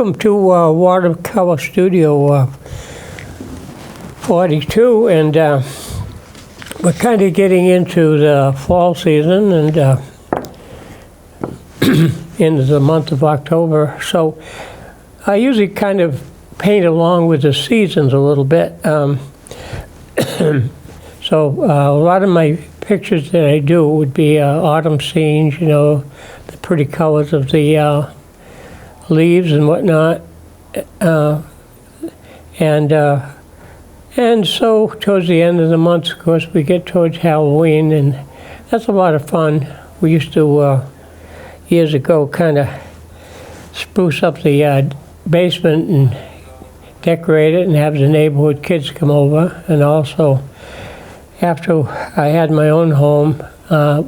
Welcome to Watercolor Studio 42, and we're kind of getting into the fall season and into the month of October. So I usually kind of paint along with the seasons a little bit. So a lot of my pictures that I do would be autumn scenes, you know, the pretty colors of the leaves and whatnot, and so towards the end of the month, of course, we get towards Halloween, and that's a lot of fun. We used to years ago kind of spruce up the basement and decorate it and have the neighborhood kids come over. And also, after I had my own home,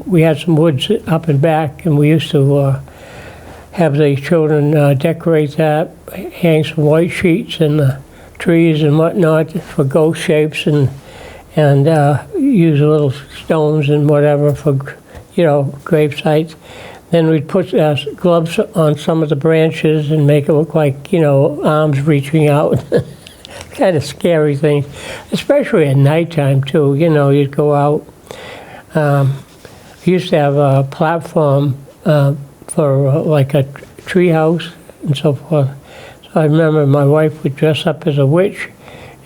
we had some woods up and back, and we used to have the children decorate that, hang some white sheets in the trees and whatnot for ghost shapes, and use little stones and whatever for, you know, grave sites. Then we'd put gloves on some of the branches and make it look like, you know, arms reaching out. Kind of scary thing, especially at nighttime too. You know, you'd go out. We used to have a platform for like a tree house and so forth. So I remember my wife would dress up as a witch,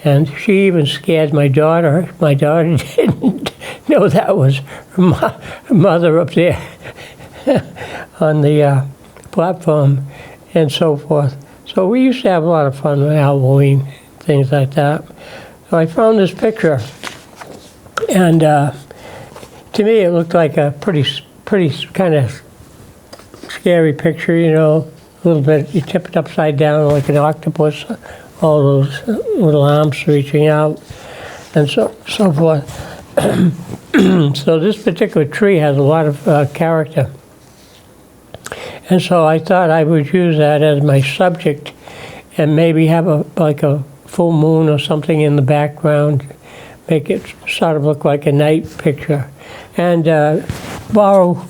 and she even scared my daughter. My daughter didn't know that was her mother up there on the platform and so forth. So we used to have a lot of fun with Halloween, things like that. So I found this picture, and to me it looked like a pretty kind of scary picture, you know, a little bit. You tip it upside down like an octopus, all those little arms reaching out, and so forth. So this particular tree has a lot of character, and so I thought I would use that as my subject, and maybe have like a full moon or something in the background, make it sort of look like a night picture, and borrow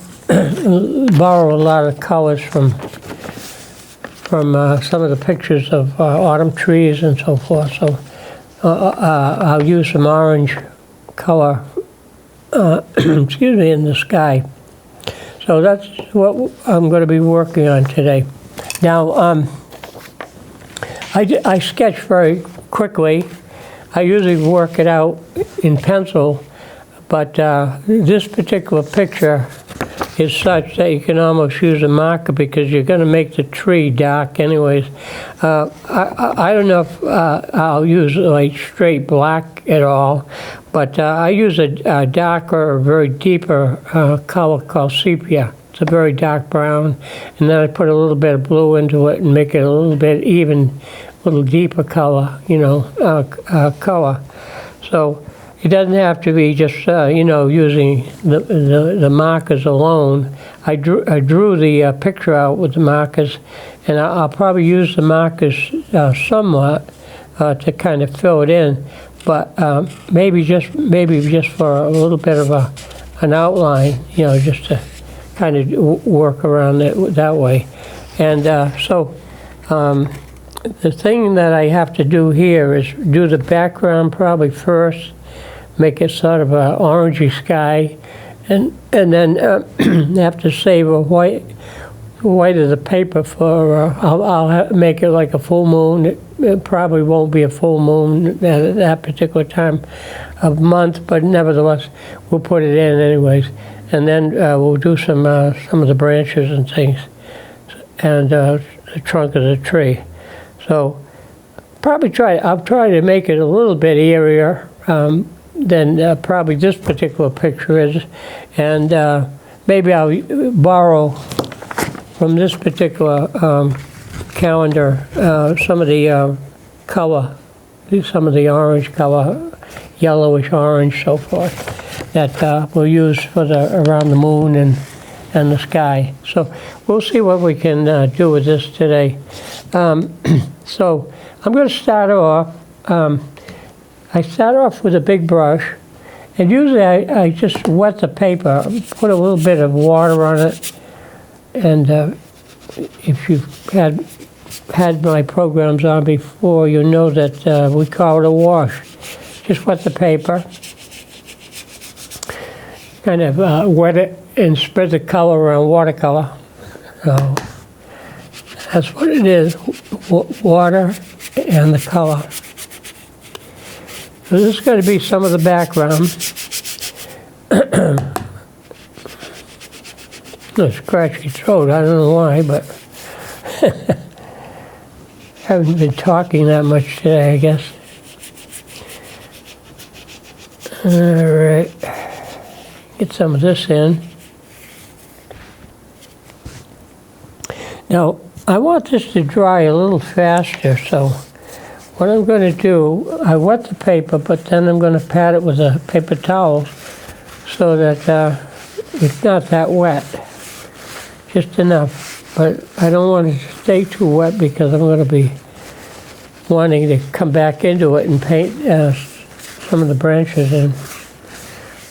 a lot of colors from some of the pictures of autumn trees and so forth. So I'll use some orange color, excuse me, in the sky. So that's what I'm going to be working on today. Now, I sketch very quickly. I usually work it out in pencil, but this particular picture is such that you can almost use a marker because you're going to make the tree dark anyways. I don't know if I'll use like straight black at all, but I use a darker, very deeper color called sepia. It's a very dark brown, and then I put a little bit of blue into it and make it a little bit even, a little deeper color, you know, color. So it doesn't have to be just, you know, using the markers alone. I drew the picture out with the markers, and I'll probably use the markers somewhat to kind of fill it in, but maybe just for a little bit of an outline, you know, just to kind of work around it that way. And so the thing that I have to do here is do the background probably first, make it sort of an orangey sky, and then have to save a white of the paper for, I'll make it like a full moon. It probably won't be a full moon at that particular time of month, but nevertheless, we'll put it in anyways. And then we'll do some of the branches and things, and the trunk of the tree. So I'll try to make it a little bit airier than probably this particular picture is, and maybe I'll borrow from this particular calendar some of the color, some of the orange color, yellowish orange, so forth, that we'll use for around the moon and the sky. So we'll see what we can do with this today. So I'm going to start off. I start off with a big brush, and usually I just wet the paper, put a little bit of water on it, and if you've had had my programs on before, you know that we call it a wash. Just wet the paper, kind of wet it and spread the color around watercolor. So that's what it is, water and the color. So this is going to be some of the background. A scratchy throat, I don't know why, but haven't been talking that much today, I guess. All right, get some of this in. Now, I want this to dry a little faster, so what I'm going to do, I wet the paper, but then I'm going to pat it with a paper towel so that it's not that wet, just enough. But I don't want it to stay too wet because I'm going to be wanting to come back into it and paint some of the branches in.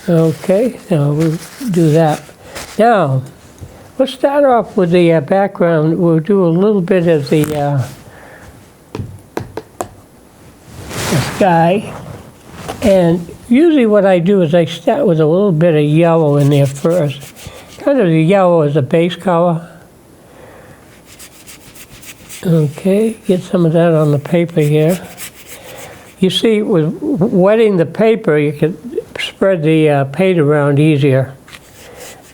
Okay, now we'll do that. Now, let's start off with the background. We'll do a little bit of the sky. And usually what I do is I start with a little bit of yellow in there first. Kind of the yellow as a base color. Okay, get some of that on the paper here. You see, with wetting the paper, you can spread the paint around easier,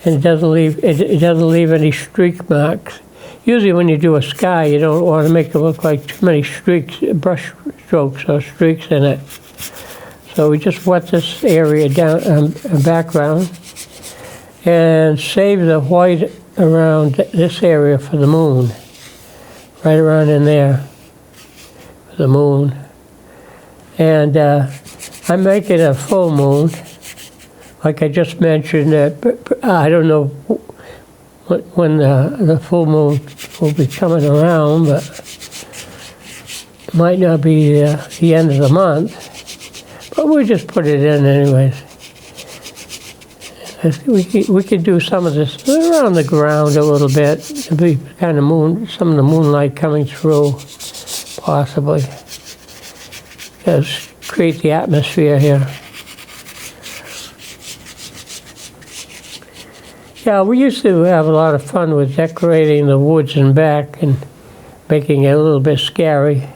and it doesn't leave any streak marks. Usually, when you do a sky, you don't want to make it look like too many streaks, brush strokes or streaks in it. So we just wet this area down, background, and save the white around this area for the moon. Right around in there, for the moon. And I'm making a full moon, like I just mentioned. I don't know when the full moon will be coming around, but it might not be the end of the month. But we'll just put it in anyways. We could do some of this around the ground a little bit. To be kind of some of the moonlight coming through, possibly. Just create the atmosphere here. Yeah, we used to have a lot of fun with decorating the woods and back and making it a little bit scary,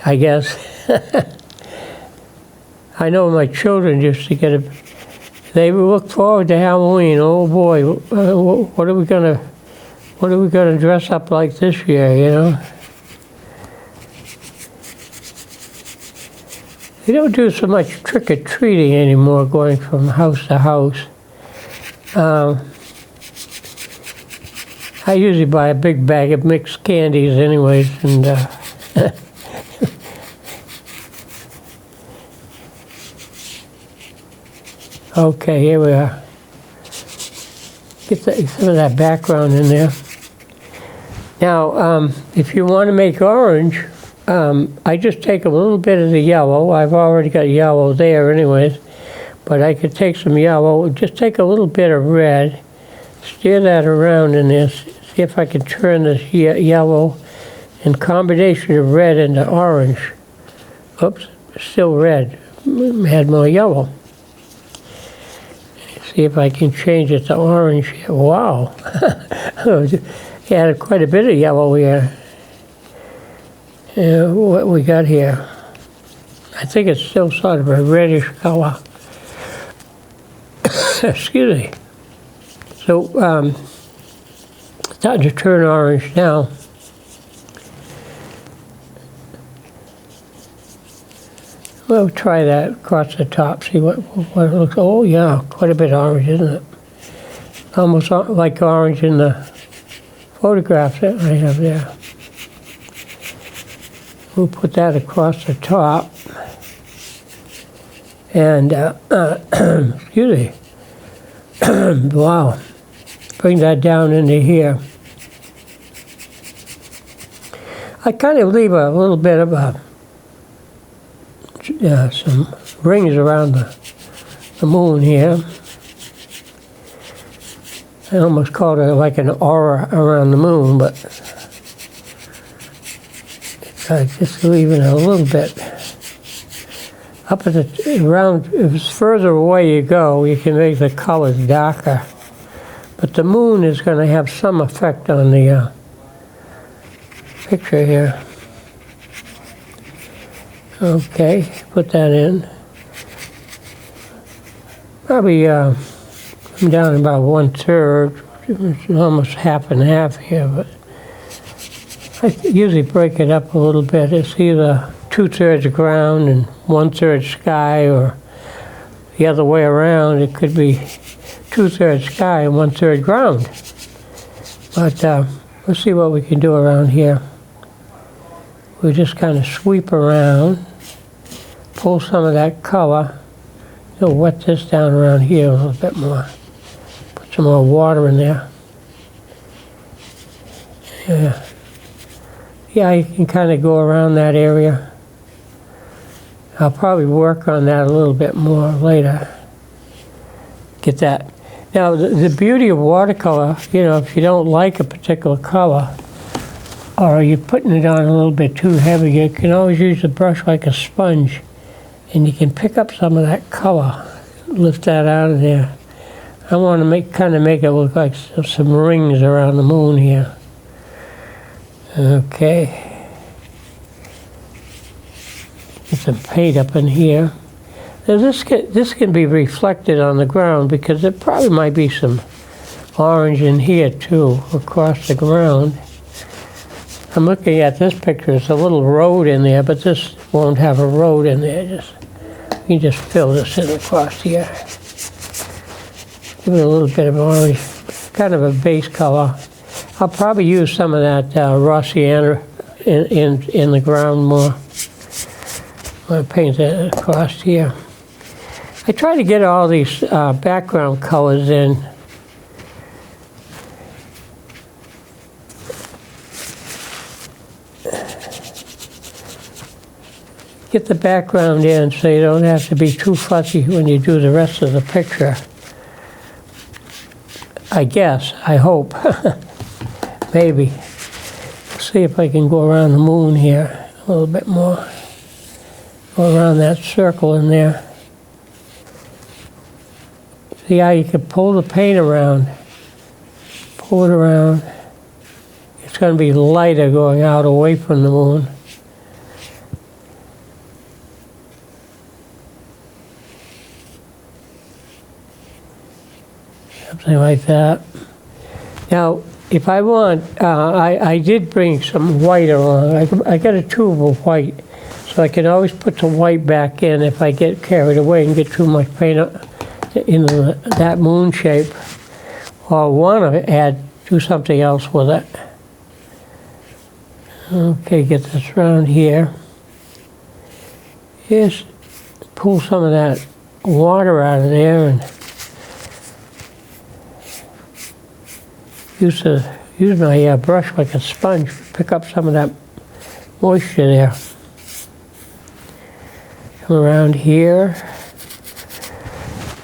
I guess. I know my children used to they would look forward to Halloween. Oh boy, what are we gonna dress up like this year, you know? They don't do so much trick-or-treating anymore, going from house to house. I usually buy a big bag of mixed candies anyways, and okay, here we are. Get some of that background in there. Now, if you want to make orange, I just take a little bit of the yellow. I've already got yellow there anyways, but I could take some yellow, just take a little bit of red, stir that around in there, see if I can turn this yellow and combination of red into orange. Oops, still red, had more yellow. See if I can change it to orange. Wow, added quite a bit of yellow here. What we got here, I think it's still sort of a reddish color. Excuse me. So, starting to turn orange now. We'll try that across the top, see what it looks. Oh yeah, quite a bit orange, isn't it? Almost like orange in the photographs that I have there. We'll put that across the top. And, excuse me. Wow. Bring that down into here. I kind of leave a little bit of some rings around the moon here. I almost called it like an aura around the moon, but Just leaving it a little bit. Up at the, around, if it's further away you go, you can make the colors darker. But the moon is going to have some effect on the picture here. Okay, put that in. Probably I'm down about 1/3. It's almost half and half here, but I usually break it up a little bit. It's either 2/3 ground and 1/3 sky, or the other way around. It could be 2/3 sky and 1/3 ground. But let's see what we can do around here. We just kind of sweep around, pull some of that color. You'll wet this down around here a little bit more. Put some more water in there. Yeah, you can kind of go around that area. I'll probably work on that a little bit more later. Get that. Now, the beauty of watercolor, if you don't like a particular color, or you're putting it on a little bit too heavy, you can always use the brush like a sponge, and you can pick up some of that color, lift that out of there. I want to kind of make it look like some rings around the moon here. Okay. Get some paint up in here. Now this can be reflected on the ground, because there probably might be some orange in here too, across the ground. I'm looking at this picture. There's a little road in there, but this won't have a road in there. You can just fill this in across here. Give it a little bit of orange, kind of a base color. I'll probably use some of that raw sienna in the ground more. I'm going to paint that across here. I try to get all these background colors in. Get the background in so you don't have to be too fussy when you do the rest of the picture. I guess, I hope. Maybe. See if I can go around the moon here a little bit more. Go around that circle in there. See how you can pull the paint around. Pull it around. It's going to be lighter going out away from the moon. Something like that. Now, if I want, I did bring some white along. I got a tube of white, so I can always put the white back in if I get carried away and get too much paint into that moon shape, or want to do something else with it. Okay, get this around here. Just pull some of that water out of there and use my brush like a sponge, pick up some of that moisture there. Come around here.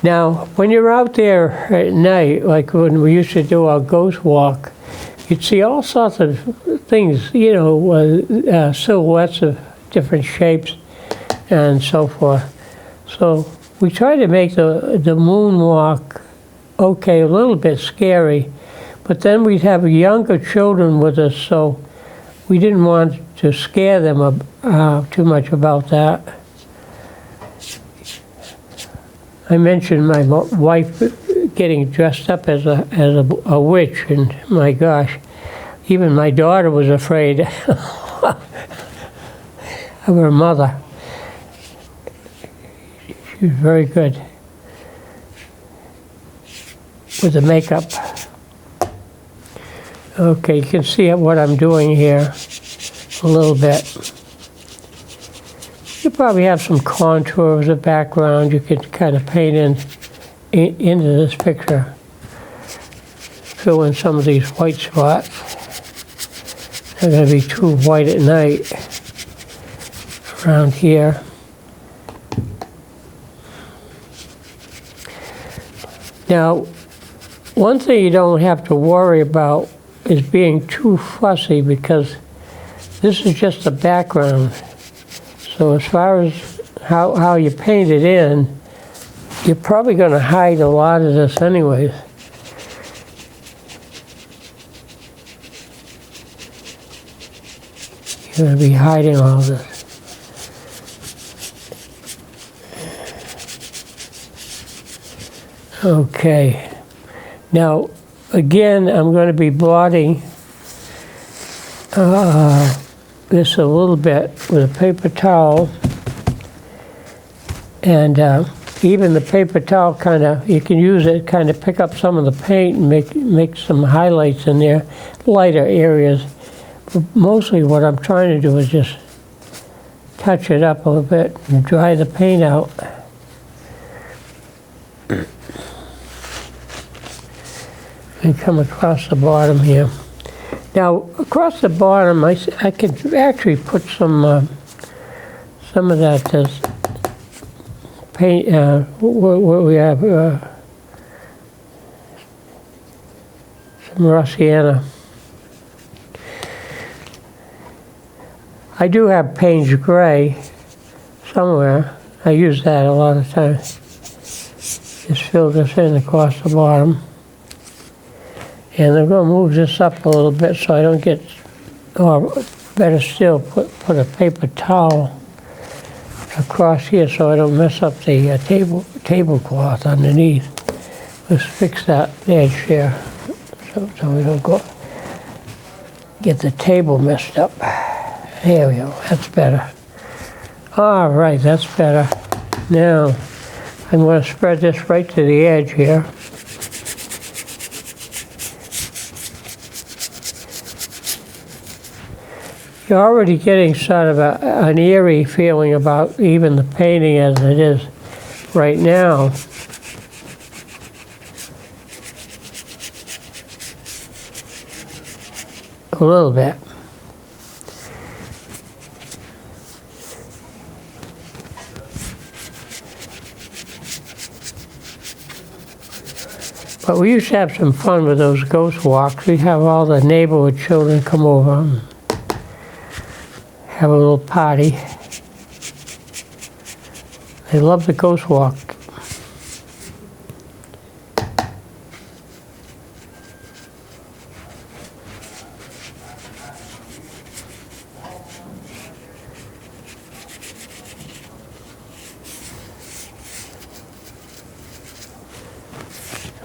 Now, when you're out there at night, like when we used to do our ghost walk, you'd see all sorts of things, silhouettes of different shapes and so forth. So we try to make the moon walk, okay, a little bit scary, but then we'd have younger children with us, so we didn't want to scare them too much about that. I mentioned my wife getting dressed up as a witch, and my gosh, even my daughter was afraid of her mother. She was very good with the makeup. Okay, you can see what I'm doing here a little bit. You probably have some contour as a background you could kind of paint into this picture. Fill in some of these white spots. They're going to be too white at night around here. Now, one thing you don't have to worry about is being too fussy, because This is just the background. So as far as how you paint it in, you're probably going to hide a lot of this anyways. You're going to be hiding all this. Okay. Now, again, I'm going to be blotting this a little bit with a paper towel. And even the paper towel kind of, you can use it, kind of pick up some of the paint and make some highlights in there, lighter areas. But mostly what I'm trying to do is just touch it up a little bit and dry the paint out. And come across the bottom here. Now, across the bottom, I could actually put some of that paint, what we have, some Rossiana. I do have Payne's Gray somewhere. I use that a lot of times. Just fill this in across the bottom. And I'm going to move this up a little bit so I don't get, or better still, put a paper towel across here so I don't mess up the tablecloth underneath. Let's fix that edge here so we don't get the table messed up. There we go, that's better. All right, that's better. Now, I'm going to spread this right to the edge here. You're already getting sort of an eerie feeling about even the painting as it is right now. A little bit. But we used to have some fun with those ghost walks. We'd have all the neighborhood children come over and have a little party. They love the ghost walk.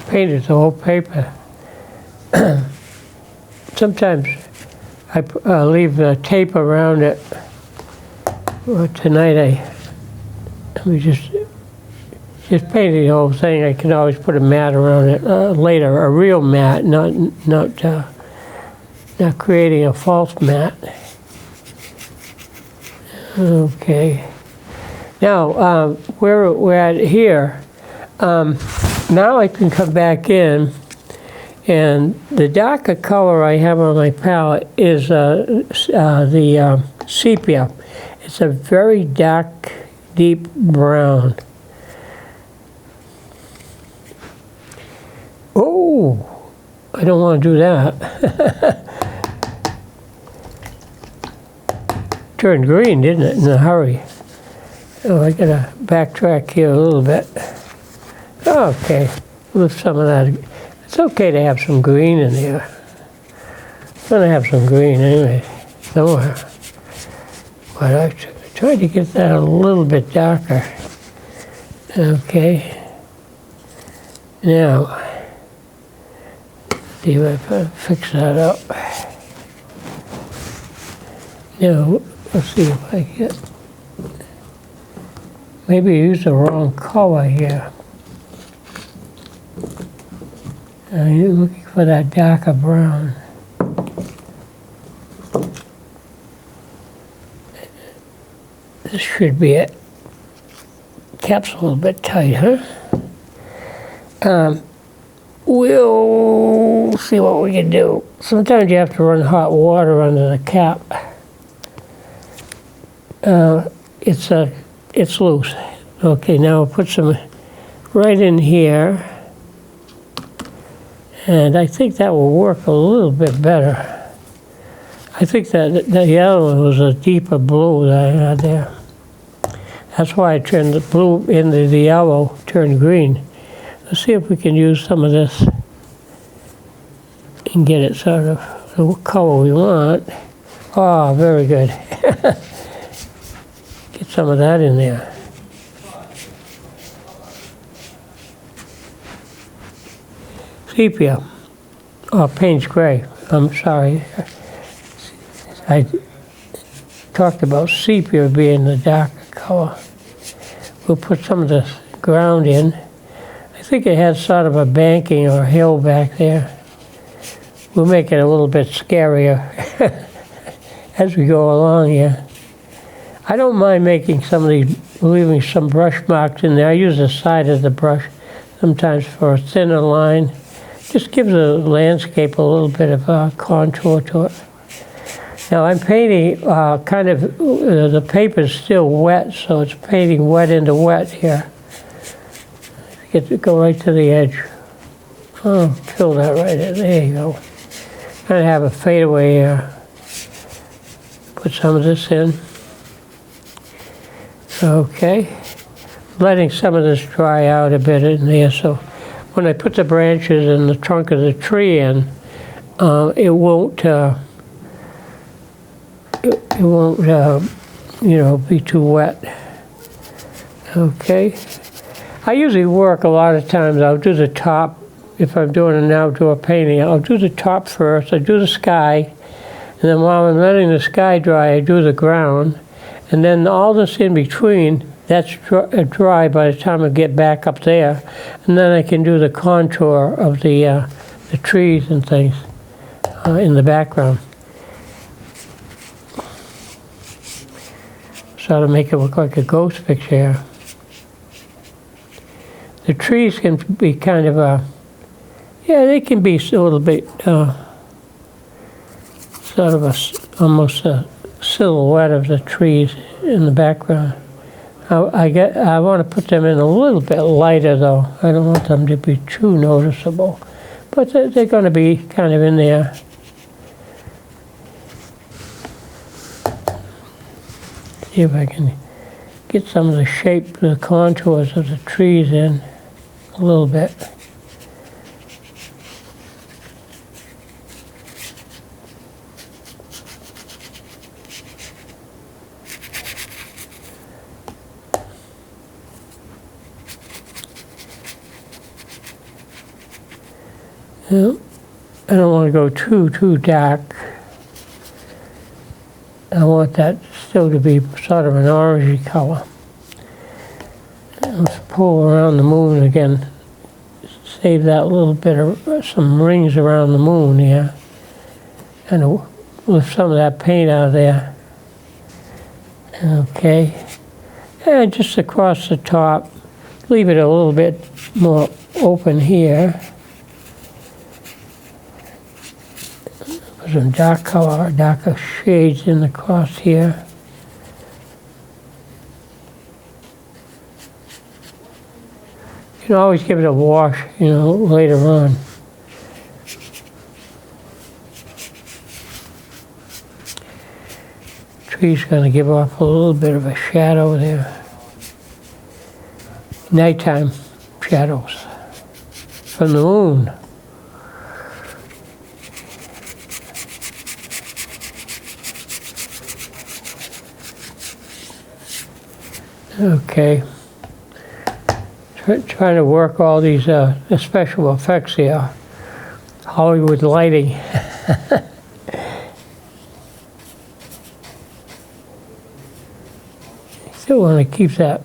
Painted the whole paper. Sometimes I leave tape around it. Well, tonight we just painted the whole thing. I can always put a mat around it later, a real mat, not creating a false mat. Okay. Now we're at here. Now I can come back in. And the darker color I have on my palette is the sepia. It's a very dark, deep brown. Oh, I don't want to do that. Turned green, didn't it, in a hurry? Oh, I gotta backtrack here a little bit. Okay, lift some of that. It's okay to have some green in there. I'm going to have some green anyway, somewhere. But I tried to get that a little bit darker. Okay. Now, see if I can fix that up. Now, let's see if I get... Maybe I used the wrong color here. You're looking for that darker brown. This should be it. Cap's a little bit tight, huh? We'll see what we can do. Sometimes you have to run hot water under the cap. It's loose. Okay, now we'll put some right in here. And I think that will work a little bit better. I think that the yellow one was a deeper blue that I had there. That's why I turned the blue into the yellow, turned green. Let's see if we can use some of this and get it sort of the color we want. Oh, very good. Get some of that in there. Sepia, or Payne's Gray, I'm sorry. I talked about sepia being the darker color. We'll put some of the ground in. I think it has sort of a banking or hill back there. We'll make it a little bit scarier as we go along here. I don't mind making some of these, leaving some brush marks in there. I use the side of the brush sometimes for a thinner line. Just gives the landscape a little bit of contour to it. Now I'm painting the paper's still wet, so it's painting wet into wet here. Go right to the edge. Oh, fill that right in. There you go. Kind of have a fadeaway here. Put some of this in. Okay. Letting some of this dry out a bit in there, so when I put the branches and the trunk of the tree in, it won't be too wet. Okay. I usually work a lot of times. I'll do the top. If I'm doing an outdoor painting, I'll do the top first. I do the sky, and then while I'm letting the sky dry, I do the ground, and then all this in between, that's dry by the time I get back up there, and then I can do the contour of the trees and things in the background. Sort of make it look like a ghost picture here. The trees can be kind of they can be a little bit sort of almost a silhouette of the trees in the background. I want to put them in a little bit lighter though. I don't want them to be too noticeable, but they're going to be kind of in there. See if I can get some of the shape, the contours of the trees in a little bit. Well, I don't want to go too dark. I want that still to be sort of an orangey color. Let's pull around the moon again. Save that little bit of some rings around the moon here. And lift some of that paint out of there. Okay. And just across the top, leave it a little bit more open here. Put some darker shades in the cross here. You can always give it a wash, later on. Tree's going to give off a little bit of a shadow there. Nighttime shadows from the moon. Okay. Trying to work all these special effects here. Hollywood lighting. Still want to keep that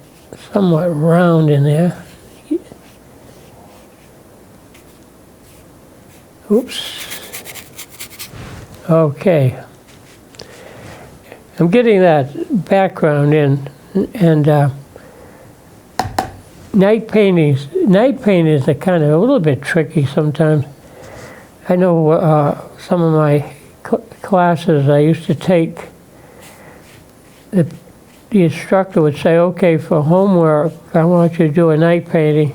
somewhat round in there. Oops. Okay. I'm getting that background in, and night paintings are kind of a little bit tricky sometimes. I know some of my classes I used to take, the instructor would say, okay, for homework, I want you to do a night painting.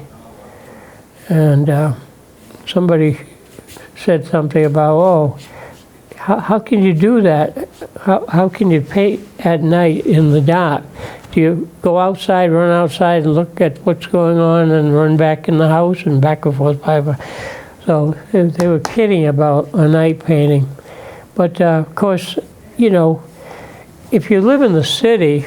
And somebody said something about, how can you do that? How can you paint at night in the dark? Do you go outside, run outside and look at what's going on and run back in the house and back and forth? So they were kidding about a night painting. But of course, you know, if you live in the city,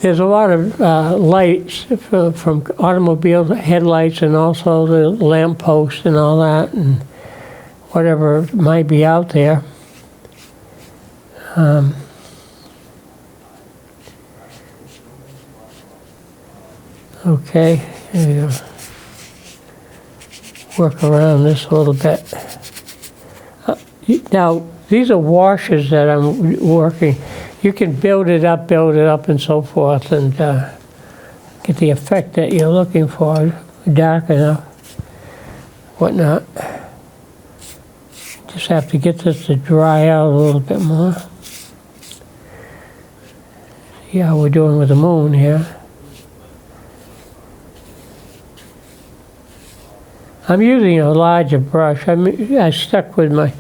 there's a lot of lights from automobile headlights and also the lamp posts and all that and whatever might be out there. Okay, there you go. Work around this a little bit. Now, these are washes that I'm working. You can build it up, and so forth, and get the effect that you're looking for, dark enough, whatnot. Just have to get this to dry out a little bit more. See how we're doing with the moon here. I'm using a larger brush. I stuck with my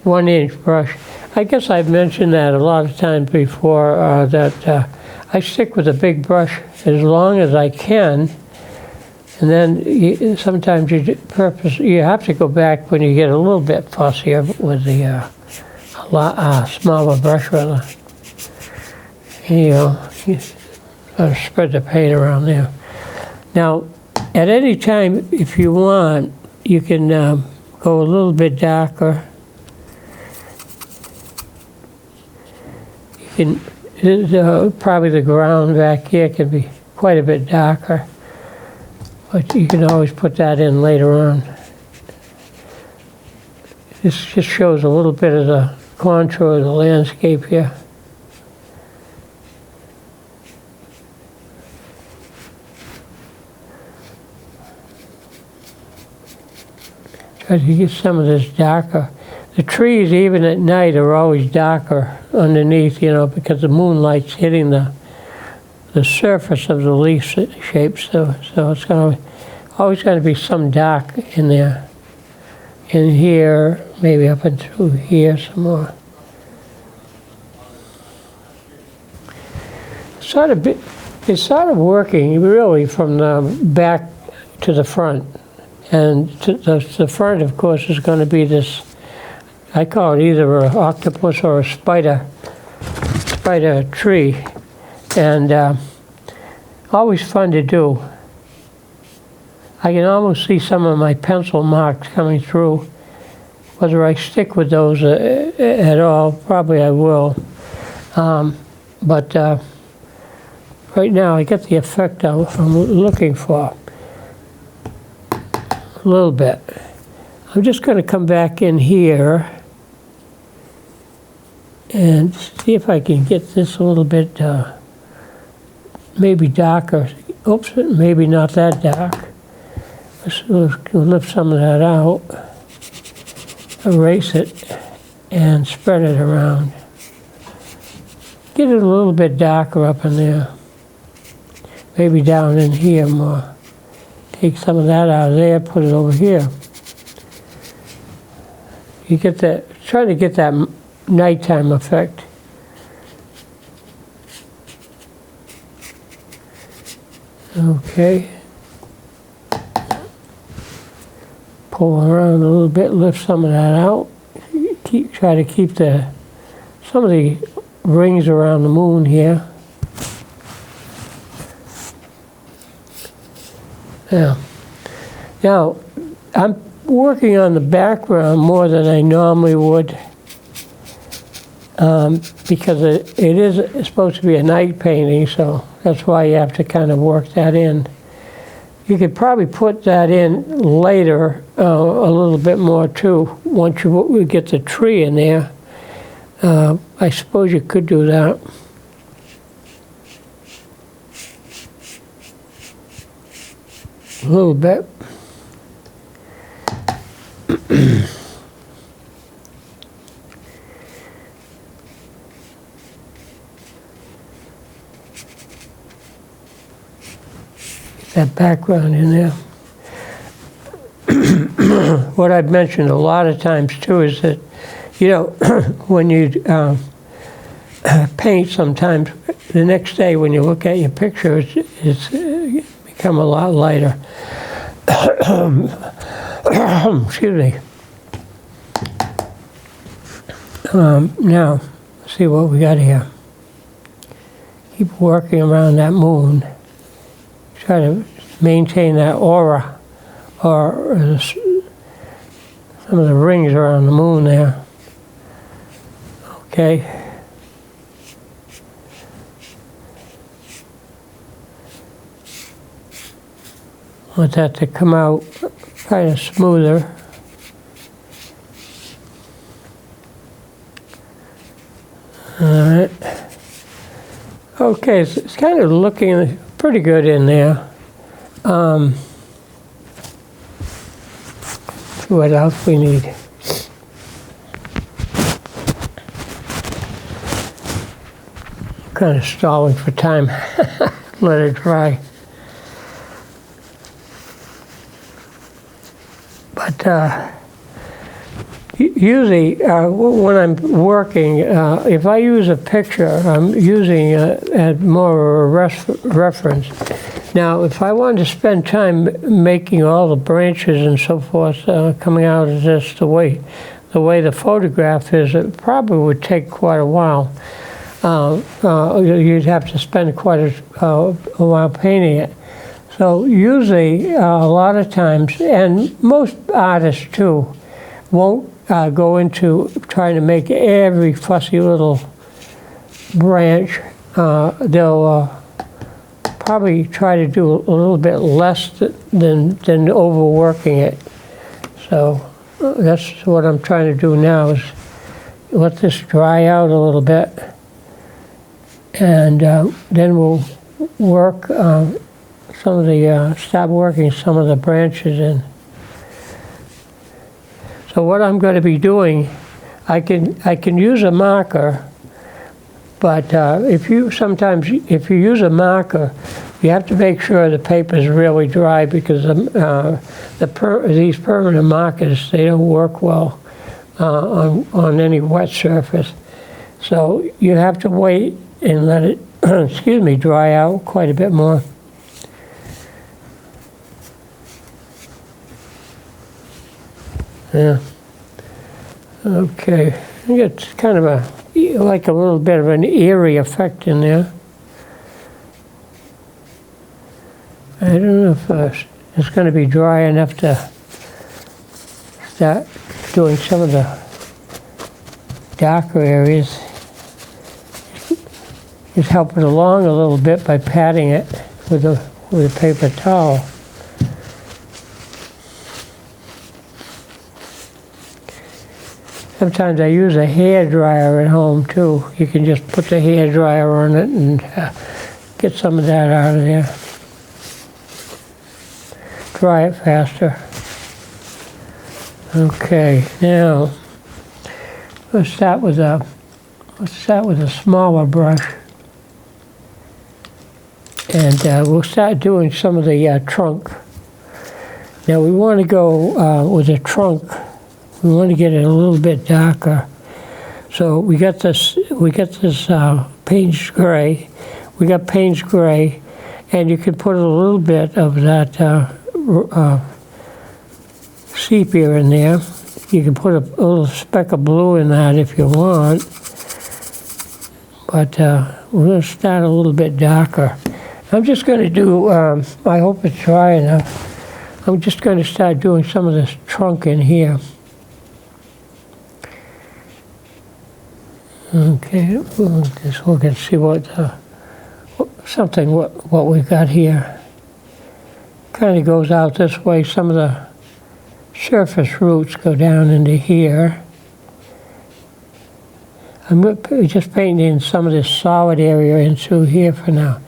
1-inch brush. I guess I've mentioned that a lot of times before, that I stick with a big brush as long as I can, and then sometimes you have to go back when you get a little bit fussier with the smaller brush rather. You spread the paint around there. Now, at any time, if you want, you can go a little bit darker. Probably the ground back here can be quite a bit darker, but you can always put that in later on. This just shows a little bit of the contour of the landscape here. Try to get some of this darker. The trees, even at night, are always darker underneath, you know, because the moonlight's hitting the surface of the leaf shapes. So it's always going to be some dark in there. In here, maybe up and through here some more. It's sort of working really from the back to the front. And the front, of course, is going to be this, I call it either an octopus or a spider tree, and always fun to do. I can almost see some of my pencil marks coming through. Whether I stick with those at all, probably I will. But right now I get the effect I'm looking for. A little bit. I'm just going to come back in here and see if I can get this a little bit maybe darker. Oops, maybe not that dark. Let's lift some of that out, erase it, and spread it around. Get it a little bit darker up in there. Maybe down in here more. Take some of that out of there, put it over here. You get that, try to get that nighttime effect. Okay. Pull around a little bit, lift some of that out. Try to keep some of the rings around the moon here. Yeah. Now, I'm working on the background more than I normally would because it is supposed to be a night painting, so that's why you have to kind of work that in. You could probably put that in later a little bit more too, once you get the tree in there. I suppose you could do that. A little bit. Get that background in there. what I've mentioned a lot of times too is that, you know, when you paint sometimes, the next day when you look at your picture, it's become a lot lighter. Excuse me. Now, let's see what we got here. Keep working around that moon. Try to maintain that aura, or some of the rings around the moon there. Okay. Want that to come out kind of smoother. All right. Okay, so it's kind of looking pretty good in there. See what else we need. Kind of stalling for time. Let it dry. But usually when I'm working, if I use a picture, I'm using it more of a reference. Now, if I wanted to spend time making all the branches and so forth coming out of this the way the photograph is, it probably would take quite a while. You'd have to spend quite a while painting it. So usually, a lot of times, and most artists too, won't go into trying to make every fussy little branch. They'll probably try to do a little bit less than overworking it. So that's what I'm trying to do now, is let this dry out a little bit, and then we'll work start working some of the branches in. So what I'm going to be doing, I can use a marker, but if you use a marker, you have to make sure the paper is really dry, because these permanent markers, they don't work well on any wet surface. So you have to wait and let it excuse me, dry out quite a bit more. Yeah. Okay. I think it's kind of like a little bit of an eerie effect in there. I don't know if it's going to be dry enough to start doing some of the darker areas. Just help it along a little bit by patting it with a paper towel. Sometimes I use a hair dryer at home too. You can just put the hair dryer on it and get some of that out of there. Dry it faster. Okay, now let's start with a smaller brush, and we'll start doing some of the trunk. Now we want to go with the trunk. We want to get it a little bit darker. So we got this Payne's gray. We got Payne's gray, and you can put a little bit of that sepia in there. You can put a little speck of blue in that if you want. But we're going to start a little bit darker. I'm just going to do, I hope it's dry enough. I'm just going to start doing some of this trunk in here. Okay, we'll just look and see what we've got here. Kind of goes out this way. Some of the surface roots go down into here. I'm just painting some of this solid area into here for now.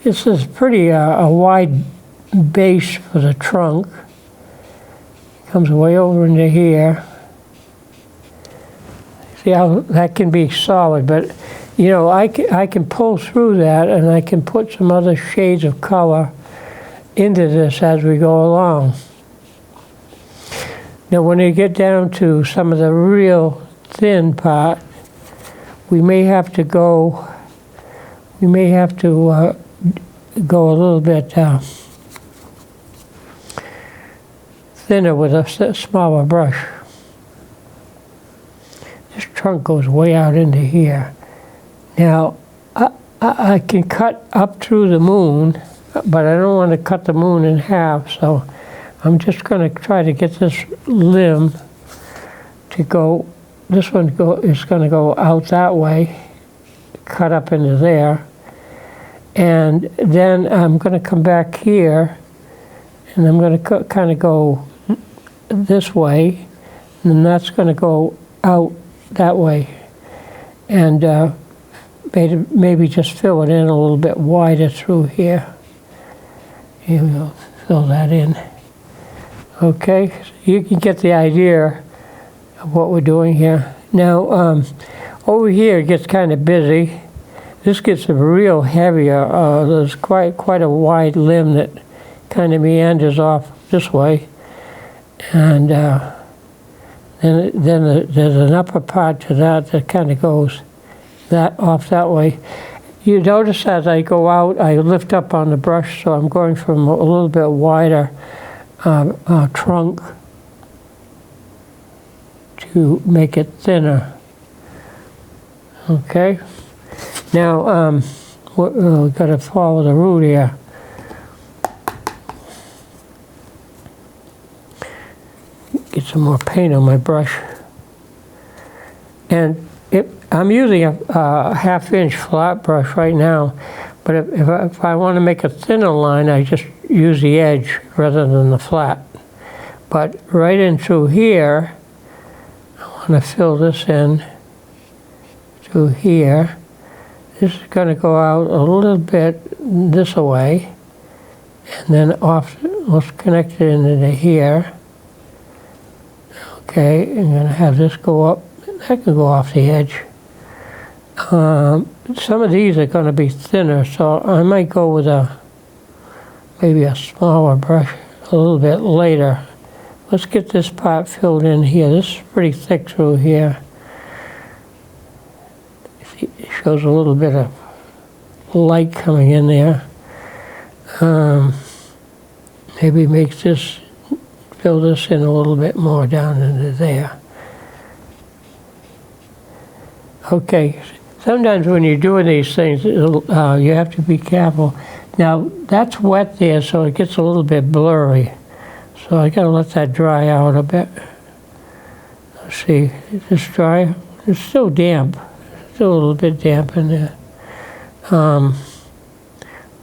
This is pretty a wide base for the trunk. Comes way over into here. See how that can be solid, but you know, I can pull through that, and I can put some other shades of color into this as we go along. Now when you get down to some of the real thin part, we may have to go a little bit thinner with a smaller brush. This trunk goes way out into here. Now, I can cut up through the moon, but I don't want to cut the moon in half, so I'm just going to try to get this limb to go, this one is going to go out that way, cut up into there, and then I'm going to come back here, and I'm going to kind of go this way, and then that's going to go out that way, and maybe just fill it in a little bit wider through here. Here we go, fill that in. Okay, so you can get the idea of what we're doing here. Now, over here it gets kind of busy. This gets real heavier. There's quite a wide limb that kind of meanders off this way, and then there's an upper part to that kind of goes off that way. You notice as I go out, I lift up on the brush, so I'm going from a little bit wider trunk to make it thinner. Okay. Now we've got to follow the root here. Get some more paint on my brush. And I'm using a 1/2 inch flat brush right now, but if I want to make a thinner line, I just use the edge rather than the flat. But right in through here, I want to fill this in through here. This is going to go out a little bit this way, and then off, let's connect it into here. Okay, I'm going to have this go up. That can go off the edge. Some of these are going to be thinner, so I might go with maybe a smaller brush a little bit later. Let's get this part filled in here. This is pretty thick through here. It shows a little bit of light coming in there. Maybe makes this, fill this in a little bit more down into there. Okay, sometimes when you're doing these things, you have to be careful. Now, that's wet there, so it gets a little bit blurry. So I gotta let that dry out a bit. Let's see, is this dry? It's still damp. Still a little bit damp in there.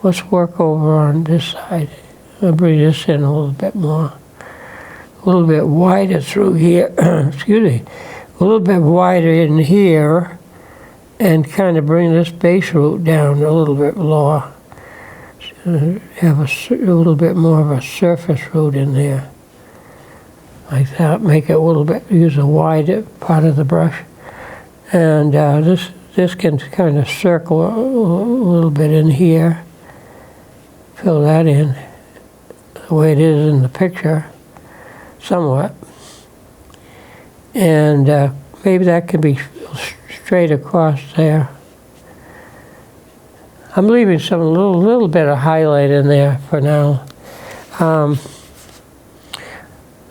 Let's work over on this side. I'll bring this in a little bit more. A little bit wider through here. Excuse me. A little bit wider in here, and kind of bring this base root down a little bit lower. So have a little bit more of a surface root in there. Like that, make it a little bit, use a wider part of the brush. And this can kind of circle a little bit in here. Fill that in the way it is in the picture, somewhat. And maybe that can be straight across there. I'm leaving some little bit of highlight in there for now.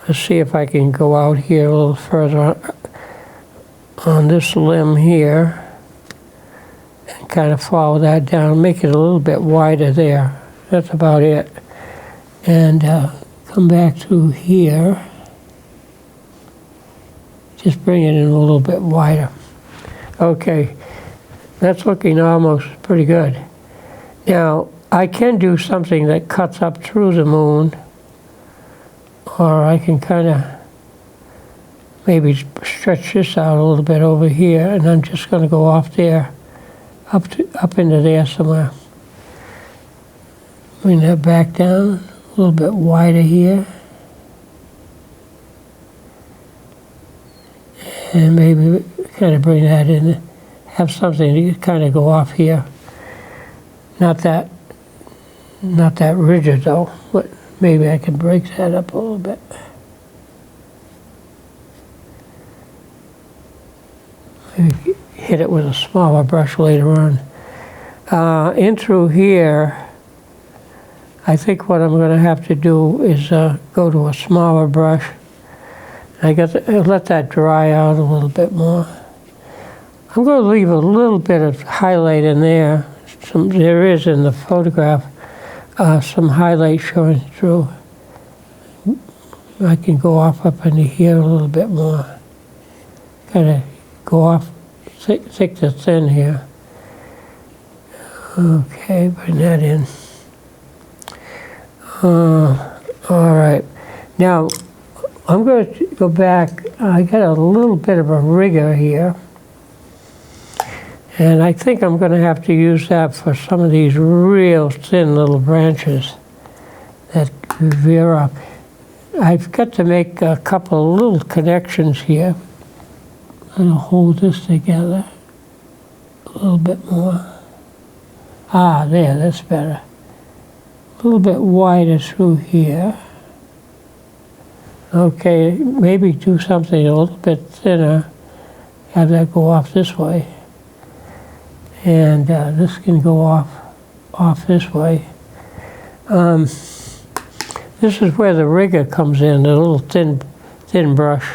Let's see if I can go out here a little further on this limb here and kind of follow that down, make it a little bit wider there. That's about it. And come back through here. Just bring it in a little bit wider. Okay, that's looking almost pretty good. Now, I can do something that cuts up through the moon, or I can kind of maybe stretch this out a little bit over here, and I'm just going to go off there, up into there somewhere. Bring that back down, a little bit wider here. And maybe kind of bring that in, have something to kind of go off here. Not that rigid though, but maybe I can break that up a little bit. maybe hit it with a smaller brush later on. In through here, I think what I'm going to have to do is go to a smaller brush. I got to let that dry out a little bit more. I'm going to leave a little bit of highlight in there. There is in the photograph some highlight showing through. I can go off up into here a little bit more. Kind of go off thick to thin here. Okay, bring that in. All right. Now, I'm going to go back. I got a little bit of a rigger here. And I think I'm going to have to use that for some of these real thin little branches that veer up. I've got to make a couple of little connections here. I'm going to hold this together a little bit more. Ah, there, that's better. A little bit wider through here. Okay, maybe do something a little bit thinner. Have that go off this way. And this can go off this way. This is where the rigger comes in, the little thin brush.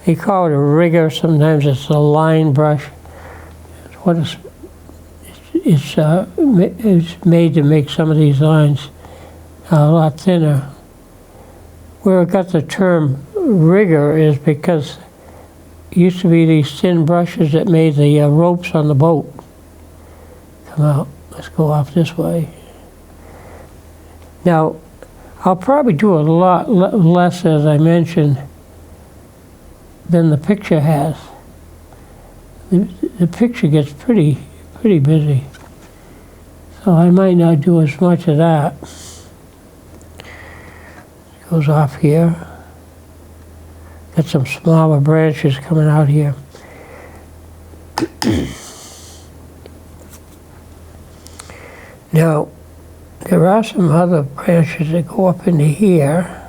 They call it a rigger. Sometimes it's a line brush. It's made to make some of these lines a lot thinner. Where it got the term rigger is because it used to be these thin brushes that made the ropes on the boat come out. Let's go off this way. Now, I'll probably do a lot less, as I mentioned, than the picture has. The picture gets pretty busy. So I might not do as much of that. Goes off here. Got some smaller branches coming out here. Now, there are some other branches that go up into here.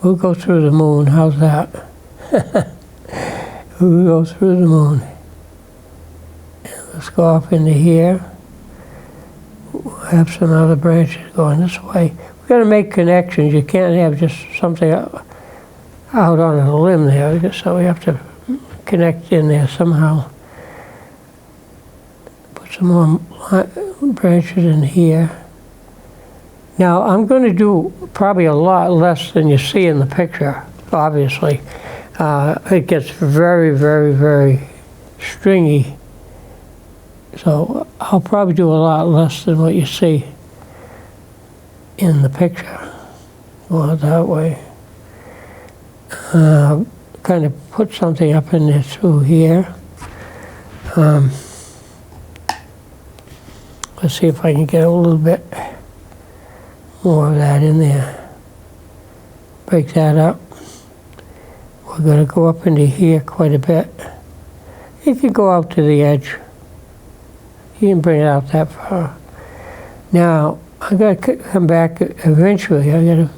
We'll go through the moon. How's that? We'll go through the moon. Let's go up into here. We'll have some other branches going this way. We've got to make connections. You can't have just something out on a limb there, so we have to connect in there somehow. Put some more branches in here. Now, I'm going to do probably a lot less than you see in the picture, obviously. It gets very, very, very stringy. So I'll probably do a lot less than what you see in the picture. Go that way. Kind of put something up in there through here. Let's see if I can get a little bit more of that in there. Break that up. We're going to go up into here quite a bit. You can go out to the edge. You can bring it out that far. Now, I've got to come back eventually. I've got to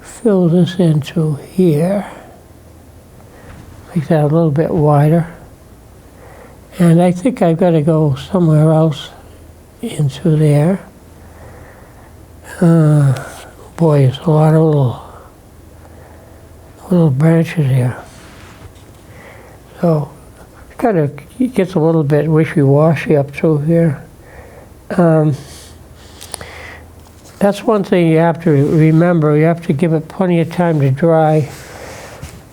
fill this in through here. Make that a little bit wider. And I think I've got to go somewhere else into there. Boy, there's a lot of little branches here. So it kind of gets a little bit wishy-washy up through here. That's one thing you have to remember. You have to give it plenty of time to dry.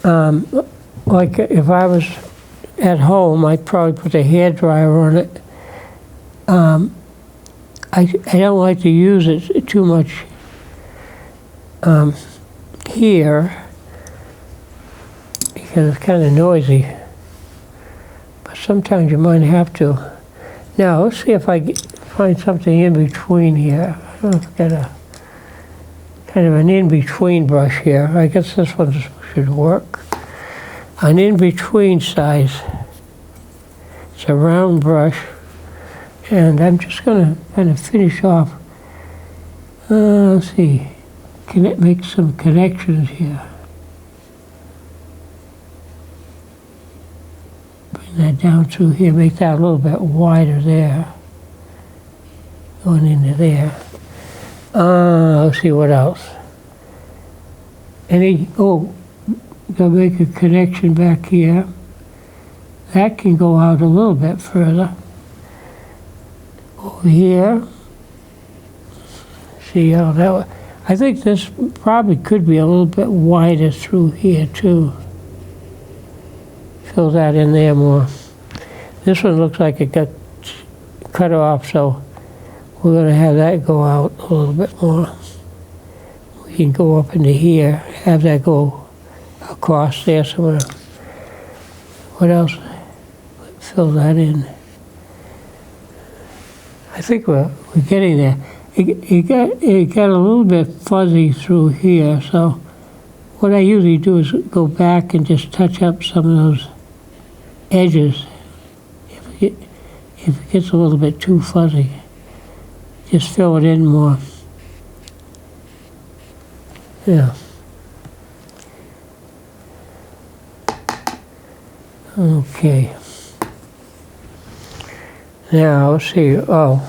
Like if I was at home, I'd probably put a hairdryer on it. I don't like to use it too much here because it's kind of noisy. But sometimes you might have to. Now, let's see if I find something in between here. I don't know if I've got a kind of an in-between brush here. I guess this one should work. An in-between size. It's a round brush. And I'm just going to kind of finish off. Let's see. Make some connections here. Bring that down through here, make that a little bit wider there. Going into there. Let's see what else. Gonna make a connection back here. That can go out a little bit further. Over here. See how that, I think this probably could be a little bit wider through here too. Fill that in there more. This one looks like it got cut off, so we're going to have that go out a little bit more. We can go up into here, have that go across there somewhere. What else? Fill that in. I think we're getting there. It got a little bit fuzzy through here, so what I usually do is go back and just touch up some of those edges. If it gets a little bit too fuzzy, just fill it in more. Yeah. Okay. Now, let's see. Oh,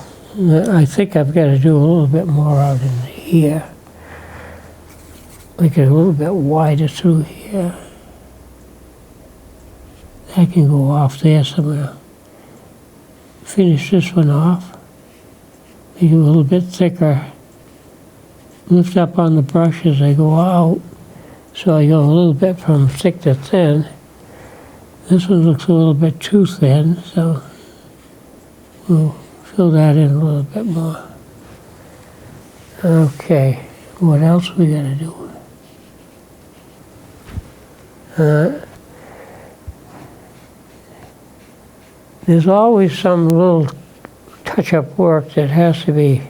I think I've got to do a little bit more out in here. Make it a little bit wider through here. That can go off there somewhere. Finish this one off. Make it a little bit thicker. Lift up on the brush as I go out. So I go a little bit from thick to thin. This one looks a little bit too thin, so we'll fill that in a little bit more. Okay, what else we gotta do? There's always some little touch-up work that has to be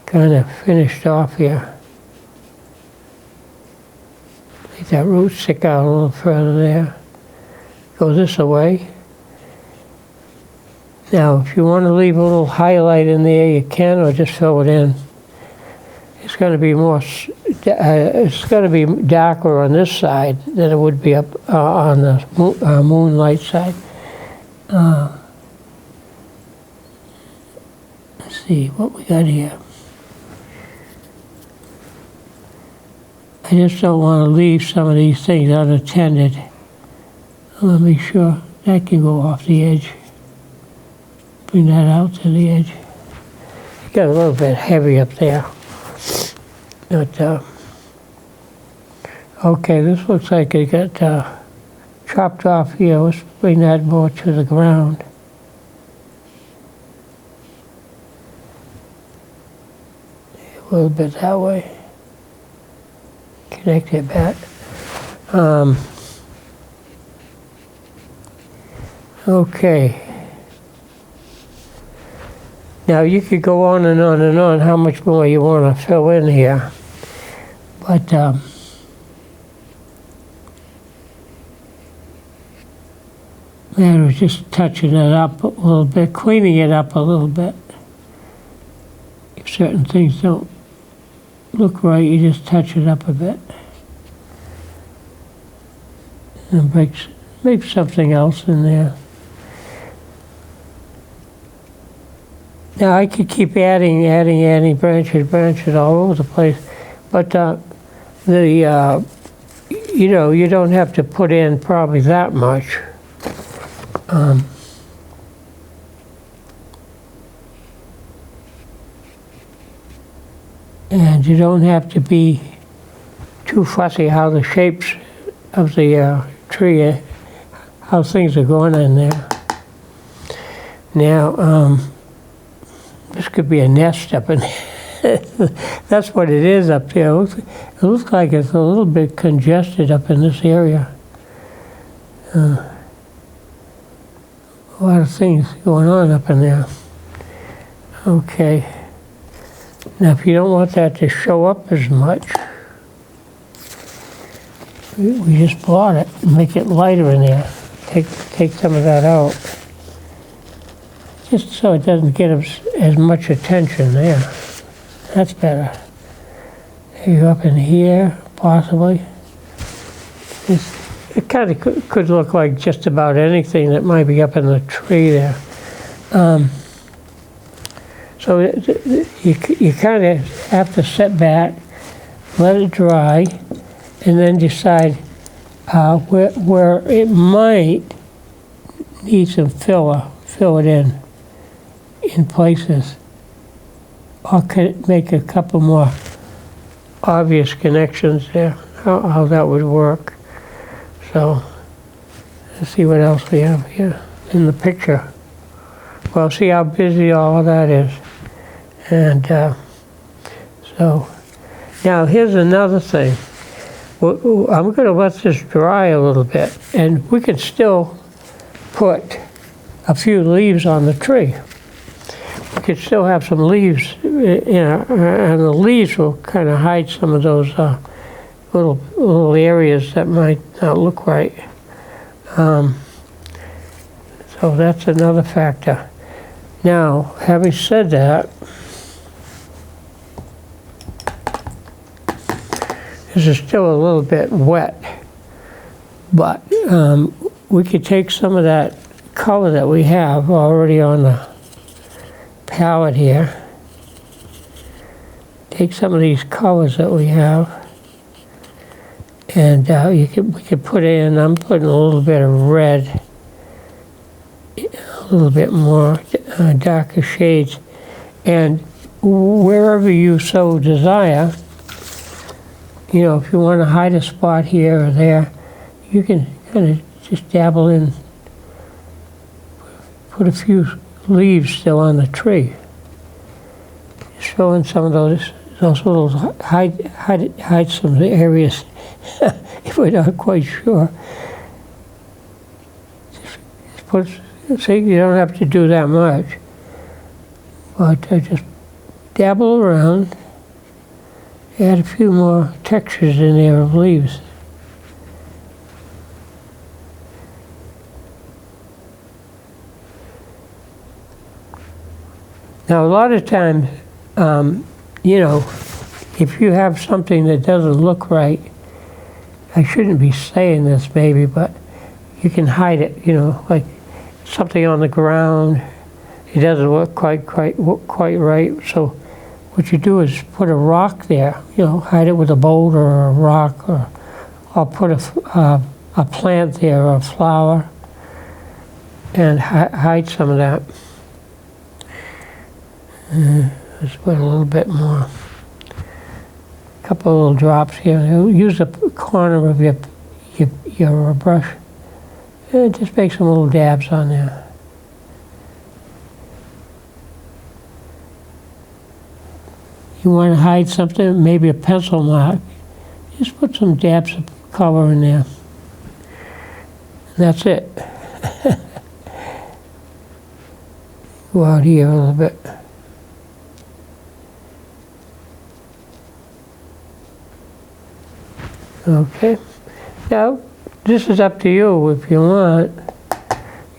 kind of finished off here. Make that root stick out a little further there. Go this way. Now, if you want to leave a little highlight in there, you can, or just fill it in. It's going to be more. It's going to be darker on this side than it would be up on the moonlight side. Let's see what we got here. I just don't want to leave some of these things unattended. I want to make sure that can go off the edge. Bring that out to the edge. It got a little bit heavy up there. But, okay, this looks like it got chopped off here. Let's bring that more to the ground. A little bit that way. Connect it back. Okay. Now you could go on and on and on how much more you want to fill in here. But man, was just touching it up a little bit, cleaning it up a little bit. If certain things don't look right, you just touch it up a bit. And make something else in there. Now I could keep adding branches all over the place, but you know, you don't have to put in probably that much. And you don't have to be too fussy how the shapes of the tree, how things are going in there. Now, this could be a nest up in there. That's what it is up here. It looks like it's a little bit congested up in this area. A lot of things going on up in there. Okay. Now, if you don't want that to show up as much, we just blot it and make it lighter in there. Take some of that out. Just so it doesn't get as much attention there. That's better. Maybe up in here, possibly. it kind of could look like just about anything that might be up in the tree there. So you kind of have to sit back, let it dry, and then decide where it might need some fill it in places, or could make a couple more obvious connections there, how that would work. So let's see what else we have here in the picture. Well, see how busy all of that is. And so now here's another thing. I'm going to let this dry a little bit, and we can still put a few leaves on the tree. We could still have some leaves, and the leaves will kind of hide some of those little areas that might not look right. So that's another factor. Now, having said that, this is still a little bit wet, but we could take some of that color that we have already on the palette here, take some of these colors that we have, and we could put in, I'm putting a little bit of red, a little bit more darker shades, and wherever you so desire, you know, if you want to hide a spot here or there, you can kind of just dabble in, put a few leaves still on the tree. Just fill in some of those little, hide some of the areas if we're not quite sure. Just put, see, you don't have to do that much, but just dabble around, add a few more textures in there of leaves. Now, a lot of times, you know, if you have something that doesn't look right, I shouldn't be saying this maybe, but you can hide it, you know, like something on the ground, it doesn't look quite right. So what you do is put a rock there, you know, hide it with a boulder or a rock, or put a plant there or a flower, and hide some of that. Let's put a little bit more, a couple of little drops here. Use the corner of your brush, and just make some little dabs on there. You want to hide something, maybe a pencil mark, just put some dabs of color in there. And that's it. Go out here a little bit. Okay, now this is up to you. If you want,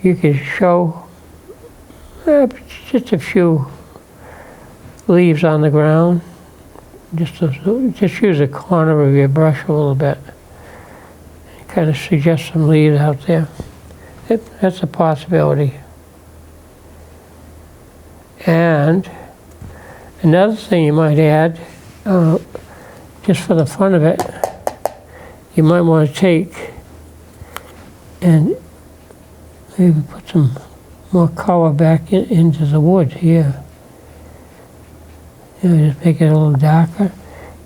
you can show just a few leaves on the ground. Just use the corner of your brush a little bit. Kind of suggest some leaves out there. That's a possibility. And another thing you might add, just for the fun of it, you might want to take and maybe put some more color back into the wood here. You know, just make it a little darker.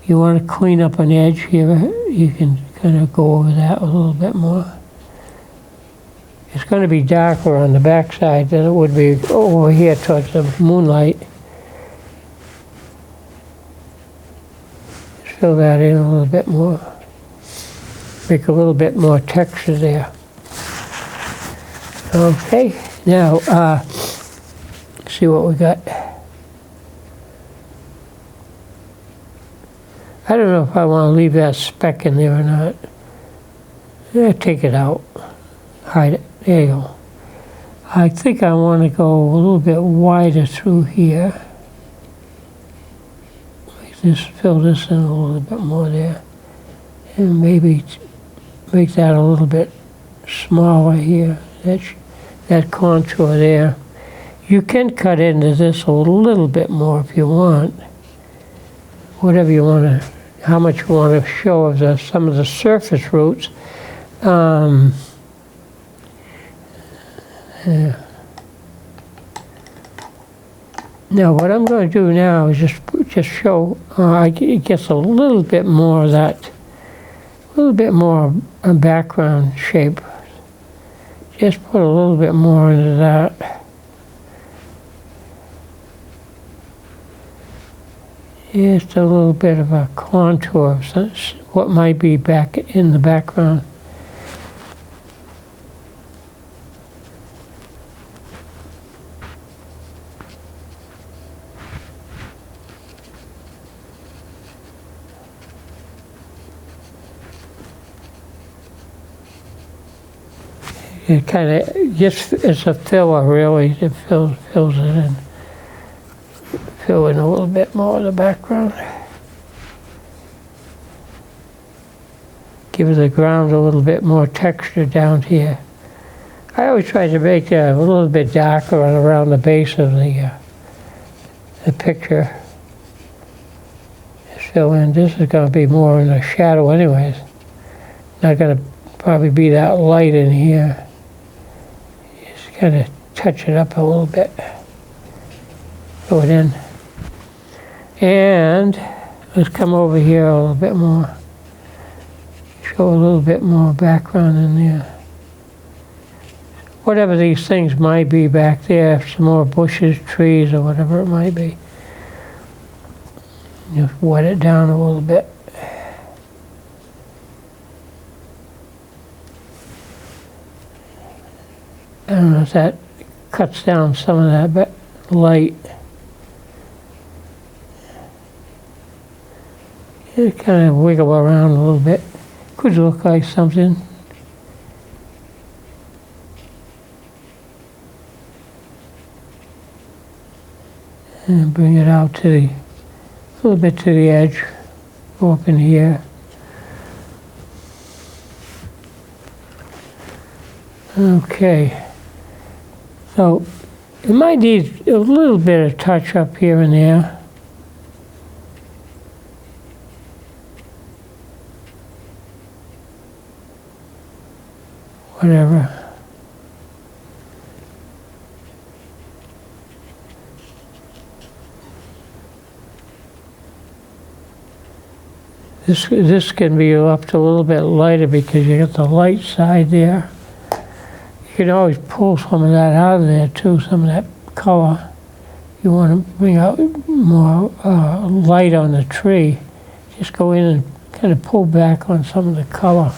You want to clean up an edge here, you can kind of go over that a little bit more. It's going to be darker on the back side than it would be over here towards the moonlight. Just fill that in a little bit more. Make a little bit more texture there. Okay, now see what we got. I don't know if I want to leave that speck in there or not. Yeah, take it out, hide it. There you go. I think I want to go a little bit wider through here. Like this, fill this in a little bit more there, and maybe make that a little bit smaller here, that contour there. You can cut into this a little bit more if you want, whatever you want to, how much you want to show of some of the surface roots. Yeah. Now what I'm going to do now is just show, it gets a little bit more of that, a little bit more background shape. Just put a little bit more into that. Just a little bit of a contour of what might be back in the background. It kind of just, it's a filler really, it fills it in. Fill in a little bit more of the background. Give the ground a little bit more texture down here. I always try to make it a little bit darker around the base of the picture. Just fill in, this is going to be more in the shadow anyways. Not going to probably be that light in here. Just kind of touch it up a little bit. Throw it in. And let's come over here a little bit more. Show a little bit more background in there. Whatever these things might be back there, some more bushes, trees, or whatever it might be. Just wet it down a little bit. I don't know if that cuts down some of that light. It kind of wiggle around a little bit. Could look like something. And bring it out to a little bit to the edge. Go up in here. Okay. So it might need a little bit of touch up here and there. Whatever. This can be left a little bit lighter because you got the light side there. You can always pull some of that out of there too, some of that color. You want to bring out more light on the tree. Just go in and kind of pull back on some of the color.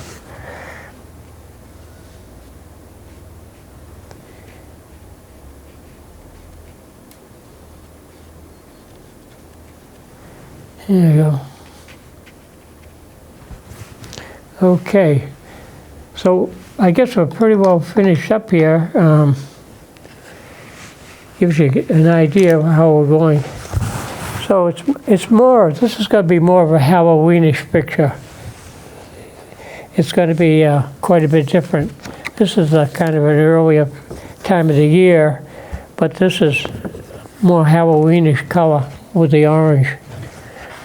There you go. Okay, so I guess we're pretty well finished up here. Gives you an idea of how we're going. So it's more, this is going to be more of a Halloweenish picture. It's going to be quite a bit different. This is a kind of an earlier time of the year, but this is more Halloweenish color with the orange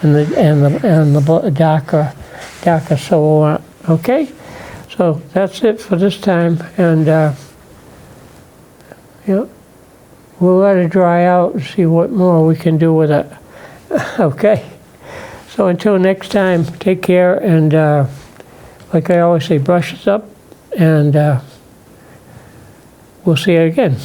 and the darker silhouette. Okay, so that's it for this time, and we'll let it dry out and see what more we can do with it. Okay, so until next time, take care, and like I always say, brush it up, and we'll see you again.